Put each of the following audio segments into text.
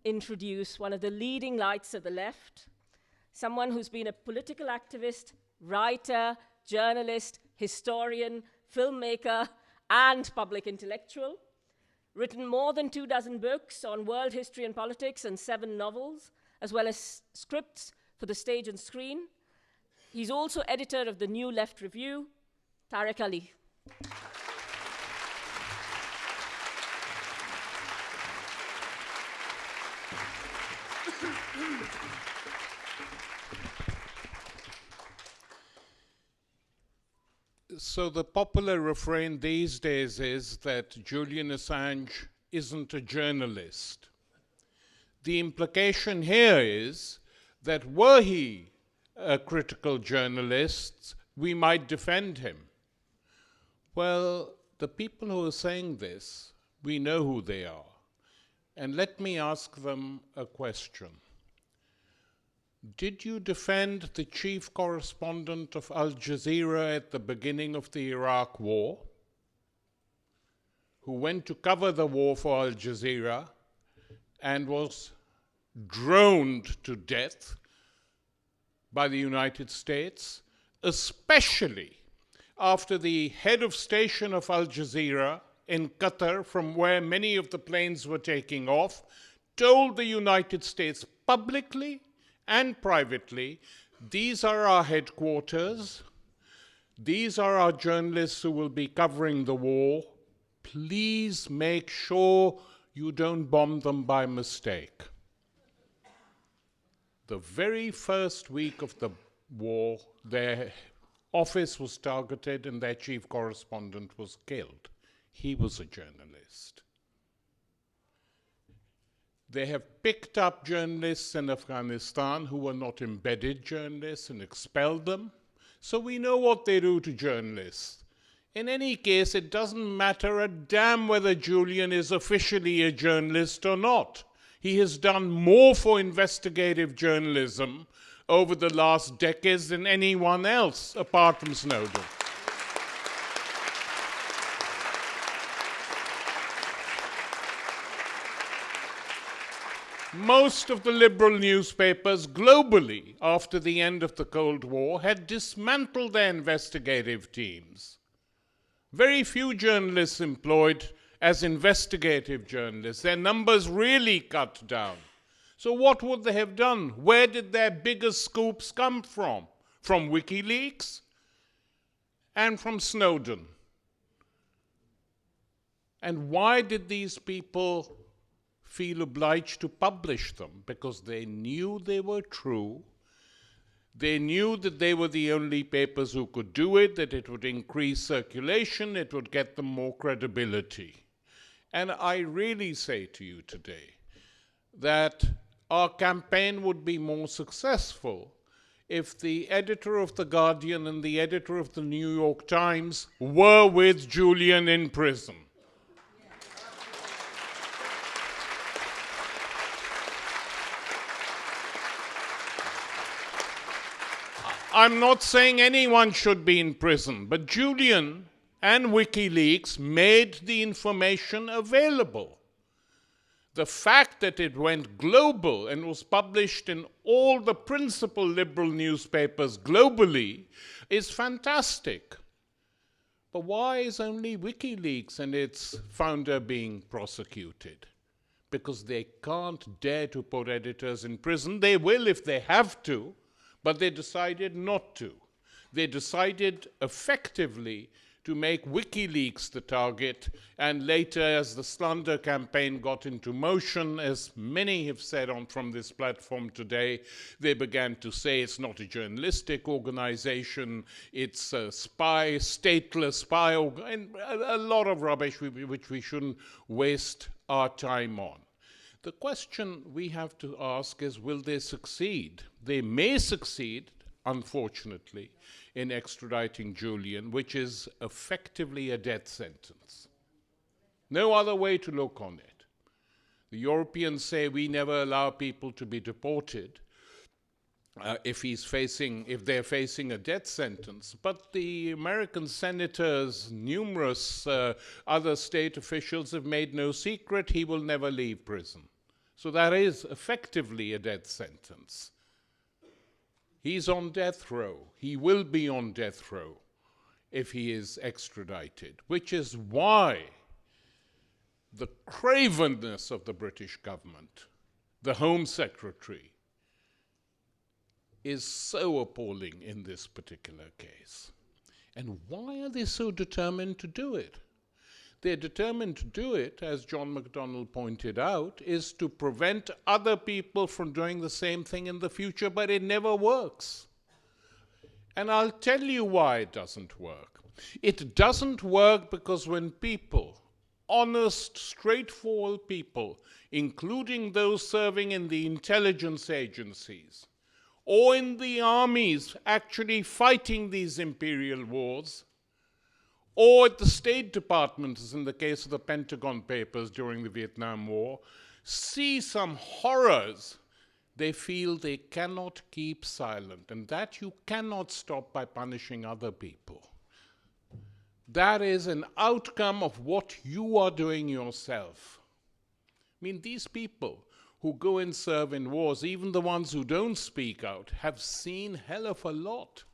introduce one of the leading lights of the left, someone who's been a political activist, writer, journalist, historian, filmmaker, and public intellectual, written more than 24 books on world history and politics and 7 novels, as well as scripts for the stage and screen. He's also editor of the New Left Review, Tariq Ali. So the popular refrain these days is that Julian Assange isn't a journalist. The implication here is that were he a critical journalist, we might defend him. Well, the people who are saying this, we know who they are. And let me ask them a question. Did you defend the chief correspondent of Al Jazeera at the beginning of the Iraq War, who went to cover the war for Al Jazeera and was droned to death by the United States, especially after the head of station of Al Jazeera in Qatar, from where many of the planes were taking off, told the United States publicly and privately, these are our headquarters, these are our journalists who will be covering the war, please make sure you don't bomb them by mistake. The very first week of the war, their office was targeted and their chief correspondent was killed. He was a journalist. They have picked up journalists in Afghanistan who were not embedded journalists and expelled them. So we know what they do to journalists. In any case, it doesn't matter a damn whether Julian is officially a journalist or not. He has done more for investigative journalism over the last decades than anyone else apart from Snowden. Most of the liberal newspapers globally, after the end of the Cold War, had dismantled their investigative teams. Very few journalists employed as investigative journalists. Their numbers really cut down. So what would they have done? Where did their biggest scoops come from? From Wikileaks and from Snowden. And why did these people feel obliged to publish them? Because they knew they were true. They knew that they were the only papers who could do it, that it would increase circulation, it would get them more credibility. And I really say to you today that our campaign would be more successful if the editor of The Guardian and the editor of the New York Times were with Julian in prison. I'm not saying anyone should be in prison, but Julian and WikiLeaks made the information available. The fact that it went global and was published in all the principal liberal newspapers globally is fantastic. But why is only WikiLeaks and its founder being prosecuted? Because they can't dare to put editors in prison. They will if they have to. But they decided not to. They decided effectively to make WikiLeaks the target, and later, as the slander campaign got into motion, as many have said from this platform today, they began to say it's not a journalistic organization, it's a spy, stateless spy, and a lot of rubbish which we shouldn't waste our time on. The question we have to ask is, will they succeed? They may succeed, unfortunately, in extraditing Julian, which is effectively a death sentence. No other way to look on it. The Europeans say we never allow people to be deported if they're facing a death sentence. But the American senators, numerous other state officials have made no secret he will never leave prison. So that is effectively a death sentence. He's on death row. He will be on death row if he is extradited, which is why the cravenness of the British government, the Home Secretary, is so appalling in this particular case. And why are they so determined to do it? They're determined to do it, as John MacDonald pointed out, is to prevent other people from doing the same thing in the future, but it never works. And I'll tell you why it doesn't work. It doesn't work because when people, honest, straightforward people, including those serving in the intelligence agencies or in the armies actually fighting these imperial wars, or at the State Department, as in the case of the Pentagon Papers during the Vietnam War, see some horrors, they feel they cannot keep silent, and that you cannot stop by punishing other people. That is an outcome of what you are doing yourself. I mean, these people who go and serve in wars, even the ones who don't speak out, have seen hell of a lot.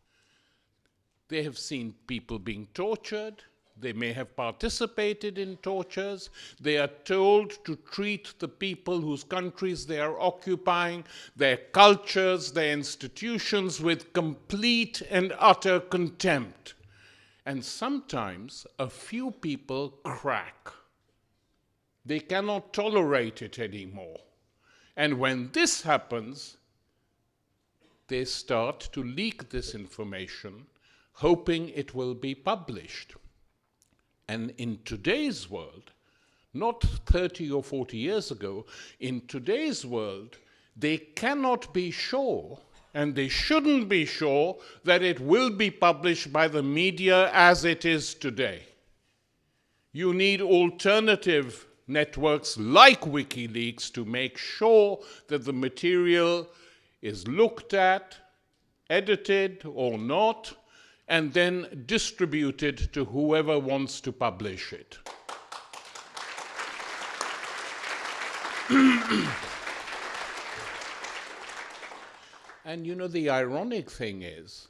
They have seen people being tortured. They may have participated in tortures. They are told to treat the people whose countries they are occupying, their cultures, their institutions with complete and utter contempt. And sometimes a few people crack. They cannot tolerate it anymore. And when this happens, they start to leak this information, hoping it will be published. And in today's world, not 30 or 40 years ago, in today's world, they cannot be sure, and they shouldn't be sure, that it will be published by the media as it is today. You need alternative networks like Wikileaks to make sure that the material is looked at, edited or not, and then distributed to whoever wants to publish it. And you know, the ironic thing is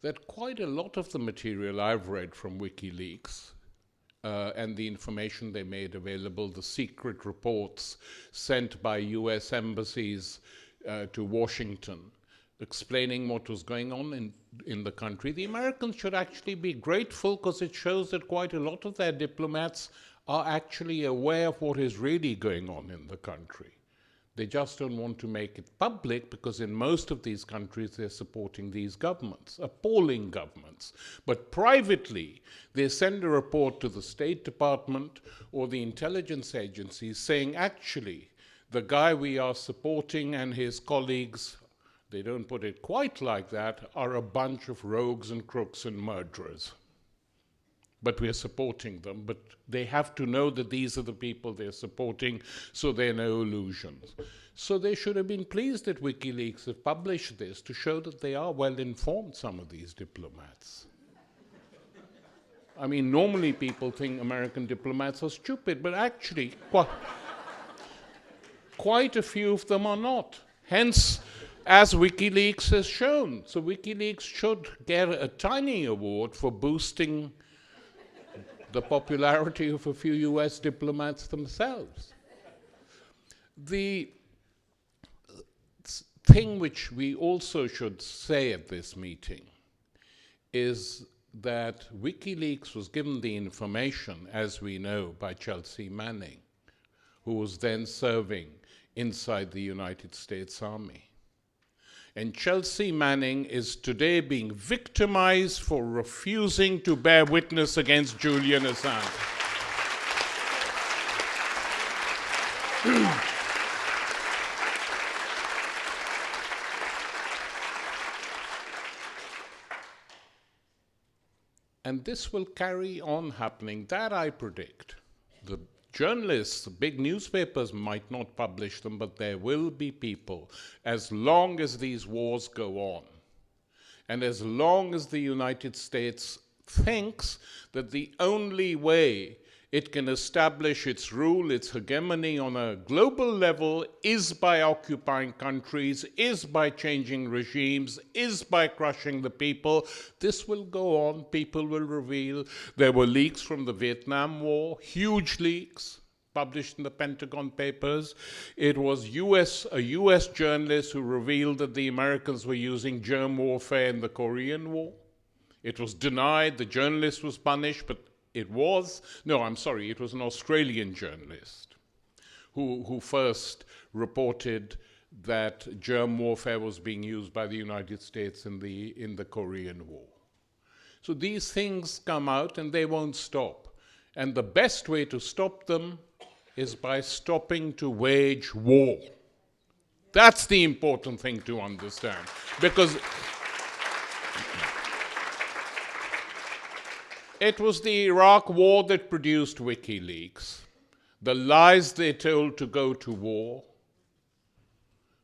that quite a lot of the material I've read from Wikileaks and the information they made available, the secret reports sent by US embassies to Washington, explaining what was going on in the country, the Americans should actually be grateful, because it shows that quite a lot of their diplomats are actually aware of what is really going on in the country. They just don't want to make it public, because in most of these countries they're supporting these governments, appalling governments. But privately, they send a report to the State Department or the intelligence agencies saying, actually, the guy we are supporting and his colleagues, they don't put it quite like that, are a bunch of rogues and crooks and murderers. But we're supporting them. But they have to know that these are the people they're supporting, so there are no illusions. So they should have been pleased that WikiLeaks have published this to show that they are well informed, some of these diplomats. I mean, normally people think American diplomats are stupid, but actually quite a few of them are not. Hence, as WikiLeaks has shown. So WikiLeaks should get a tiny award for boosting the popularity of a few US diplomats themselves. The thing which we also should say at this meeting is that WikiLeaks was given the information, as we know, by Chelsea Manning, who was then serving inside the United States Army. And Chelsea Manning is today being victimized for refusing to bear witness against Julian Assange. And this will carry on happening, that I predict. The journalists, big newspapers might not publish them, but there will be people, as long as these wars go on, and as long as the United States thinks that the only way it can establish its rule, its hegemony on a global level, is by occupying countries, is by changing regimes, is by crushing the people. This will go on. People will reveal. There were leaks from the Vietnam War, huge leaks, published in the Pentagon Papers. It was a US journalist who revealed that the Americans were using germ warfare in the Korean War. It was denied. The journalist was punished, but it was an Australian journalist who first reported that germ warfare was being used by the United States in the Korean War. So these things come out and they won't stop. And the best way to stop them is by stopping to wage war. That's the important thing to understand. Because it was the Iraq war that produced WikiLeaks, the lies they told to go to war,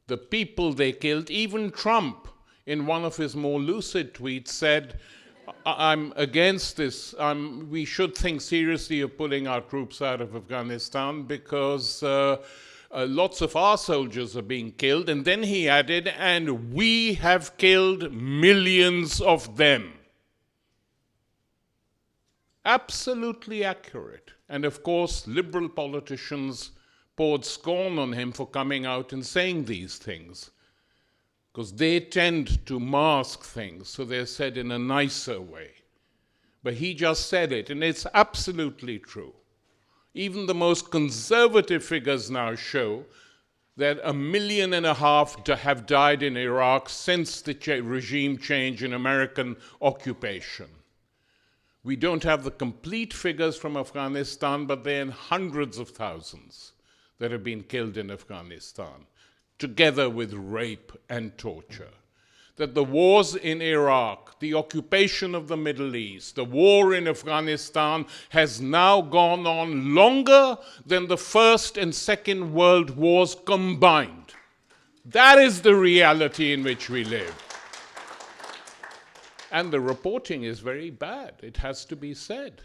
the people they killed. Even Trump, in one of his more lucid tweets, said, I'm against this. We should think seriously of pulling our troops out of Afghanistan because lots of our soldiers are being killed. And then he added, and we have killed millions of them. Absolutely accurate. And of course, liberal politicians poured scorn on him for coming out and saying these things, because they tend to mask things, so they're said in a nicer way. But he just said it, and it's absolutely true. Even the most conservative figures now show that 1.5 million have died in Iraq since the regime change in American occupation. We don't have the complete figures from Afghanistan, but they're in hundreds of thousands that have been killed in Afghanistan, together with rape and torture. That the wars in Iraq, the occupation of the Middle East, the war in Afghanistan has now gone on longer than the First and Second World Wars combined. That is the reality in which we live. And the reporting is very bad, it has to be said.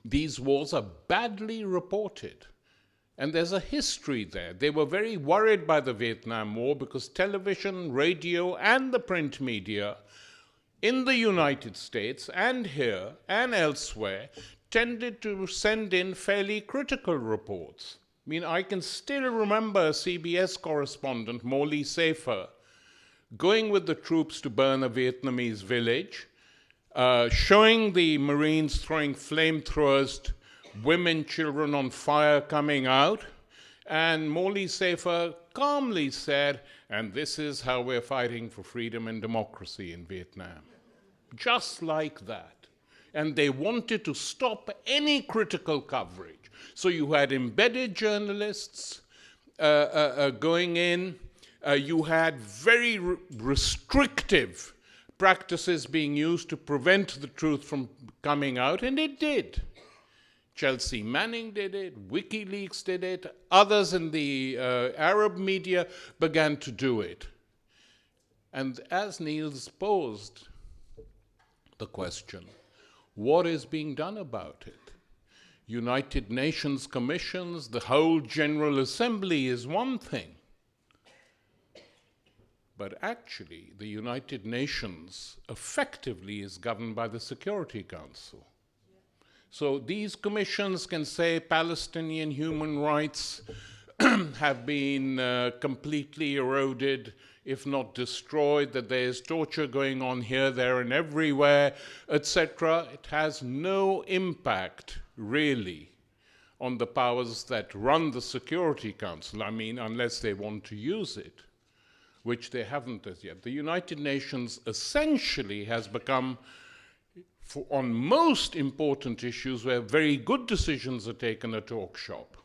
These wars are badly reported. And there's a history there. They were very worried by the Vietnam War because television, radio, and the print media in the United States and here and elsewhere tended to send in fairly critical reports. I mean, I can still remember a CBS correspondent, Morley Safer, going with the troops to burn a Vietnamese village, showing the Marines throwing flamethrowers to women, children on fire coming out, and Morley Safer calmly said, and this is how we're fighting for freedom and democracy in Vietnam. Just like that. And they wanted to stop any critical coverage. So you had embedded journalists going in, you had very restrictive practices being used to prevent the truth from coming out, and it did. Chelsea Manning did it, WikiLeaks did it, others in the Arab media began to do it. And as Nils posed the question, what is being done about it? United Nations commissions, the whole General Assembly is one thing. But actually, the United Nations effectively is governed by the Security Council. So these commissions can say Palestinian human rights have been completely eroded, if not destroyed, that there is torture going on here, there, and everywhere, etc. It has no impact, really, on the powers that run the Security Council. I mean, unless they want to use it, which they haven't as yet. The United Nations essentially has become, on most important issues where very good decisions are taken, a talk shop.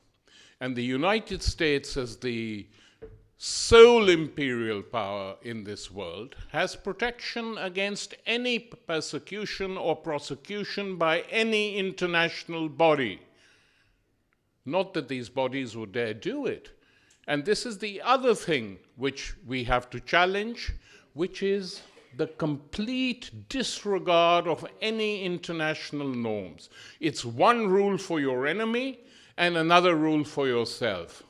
And the United States, as the sole imperial power in this world, has protection against any persecution or prosecution by any international body. Not that these bodies would dare do it. And this is the other thing which we have to challenge, which is the complete disregard of any international norms. It's one rule for your enemy and another rule for yourself.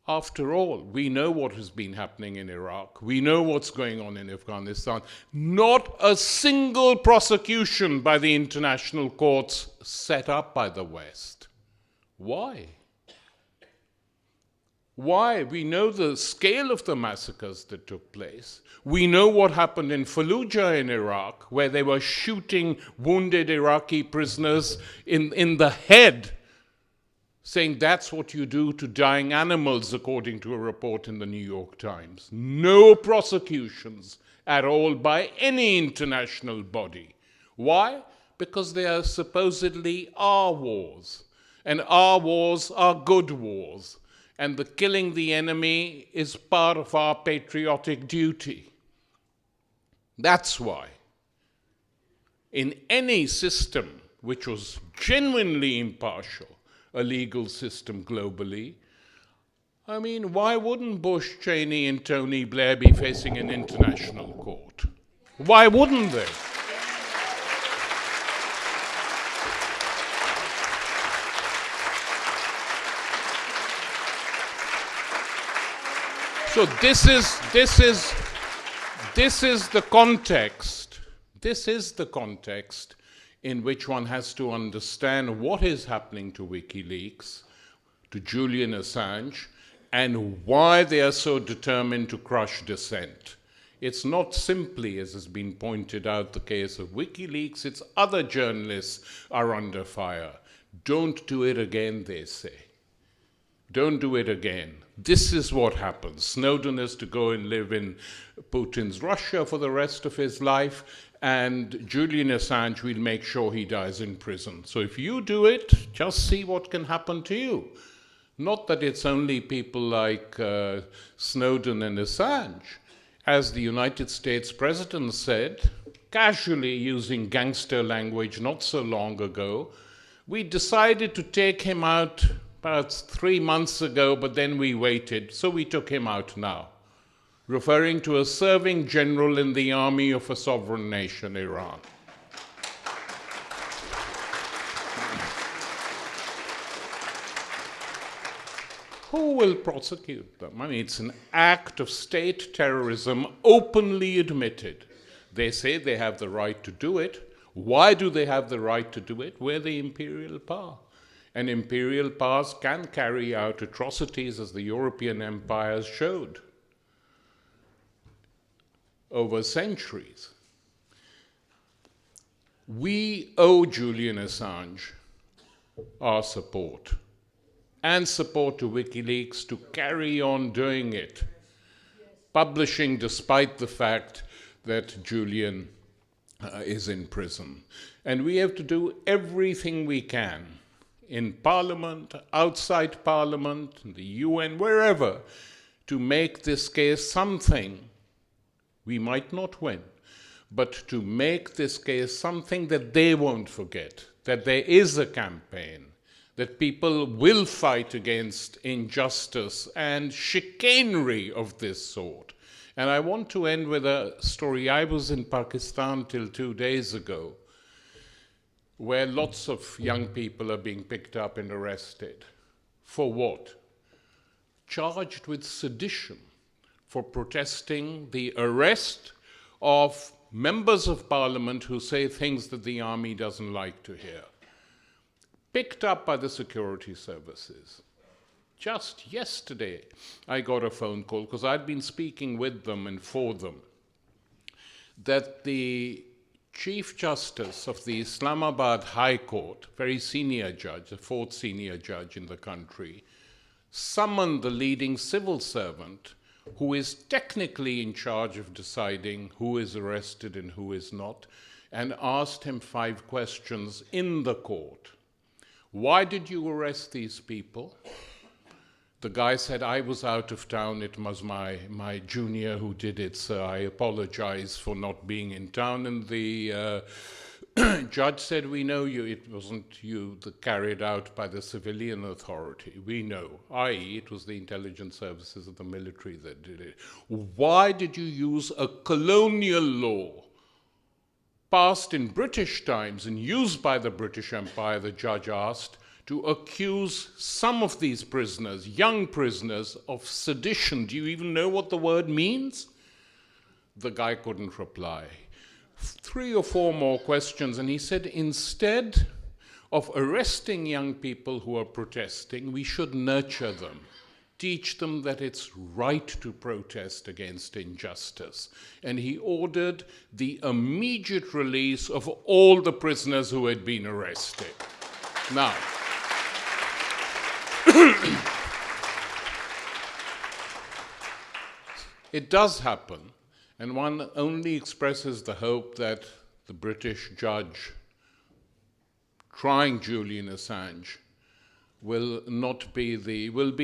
After all, we know what has been happening in Iraq. We know what's going on in Afghanistan. Not a single prosecution by the international courts set up by the West. Why? Why? We know the scale of the massacres that took place. We know what happened in Fallujah in Iraq, where they were shooting wounded Iraqi prisoners in the head, saying that's what you do to dying animals, according to a report in the New York Times. No prosecutions at all by any international body. Why? Because they are supposedly our wars, and our wars are good wars, and the killing the enemy is part of our patriotic duty. That's why. In any system which was genuinely impartial, a legal system globally, I mean, why wouldn't Bush, Cheney, and Tony Blair be facing an international court? Why wouldn't they? So this is the context. This is the context in which one has to understand what is happening to WikiLeaks, to Julian Assange, and why they are so determined to crush dissent. It's not simply, as has been pointed out, the case of WikiLeaks. It's other journalists are under fire. Don't do it again, they say. Don't do it again. This is what happens. Snowden has to go and live in Putin's Russia for the rest of his life, and Julian Assange will make sure he dies in prison. So if you do it, just see what can happen to you. Not that it's only people like Snowden and Assange. As the United States president said, casually using gangster language not so long ago, we decided to take him out about 3 months ago, but then we waited, so we took him out now, referring to a serving general in the army of a sovereign nation, Iran. Who will prosecute them? I mean, it's an act of state terrorism openly admitted. They say they have the right to do it. Why do they have the right to do it? We're the imperial power. And imperial powers can carry out atrocities, as the European empires showed over centuries. We owe Julian Assange our support, and support to WikiLeaks to carry on doing it, publishing despite the fact that Julian is in prison. And we have to do everything we can in Parliament, outside Parliament, in the UN, wherever, to make this case something. We might not win, but to make this case something that they won't forget, that there is a campaign, that people will fight against injustice and chicanery of this sort. And I want to end with a story. I was in Pakistan till 2 days ago, where lots of young people are being picked up and arrested. For what? Charged with sedition for protesting the arrest of members of parliament who say things that the army doesn't like to hear. Picked up by the security services. Just yesterday, I got a phone call, because I'd been speaking with them and for them, that the Chief Justice of the Islamabad High Court, very senior judge, the 4th senior judge in the country, summoned the leading civil servant who is technically in charge of deciding who is arrested and who is not, and asked him 5 questions in the court. Why did you arrest these people? The guy said, I was out of town. It was my junior who did it, so I apologize for not being in town. And the judge said, we know you, it wasn't you that carried out by the civilian authority. We know, i.e. it was the intelligence services of the military that did it. Why did you use a colonial law passed in British times and used by the British Empire, the judge asked, to accuse some of these prisoners, young prisoners, of sedition? Do you even know what the word means? The guy couldn't reply. 3 or 4 more questions, and he said, instead of arresting young people who are protesting, we should nurture them, teach them that it's right to protest against injustice. And he ordered the immediate release of all the prisoners who had been arrested. Now, it does happen. And one only expresses the hope that the British judge trying Julian Assange will be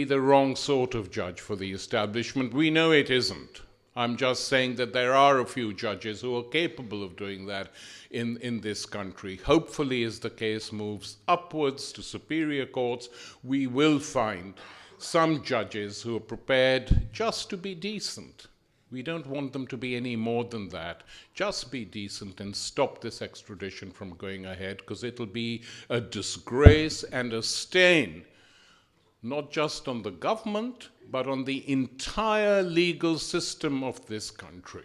the wrong sort of judge for the establishment. We know it isn't. I'm just saying that there are a few judges who are capable of doing that in this country. Hopefully, as the case moves upwards to superior courts, we will find some judges who are prepared just to be decent. We don't want them to be any more than that. Just be decent and stop this extradition from going ahead, because it'll be a disgrace and a stain, not just on the government, but on the entire legal system of this country.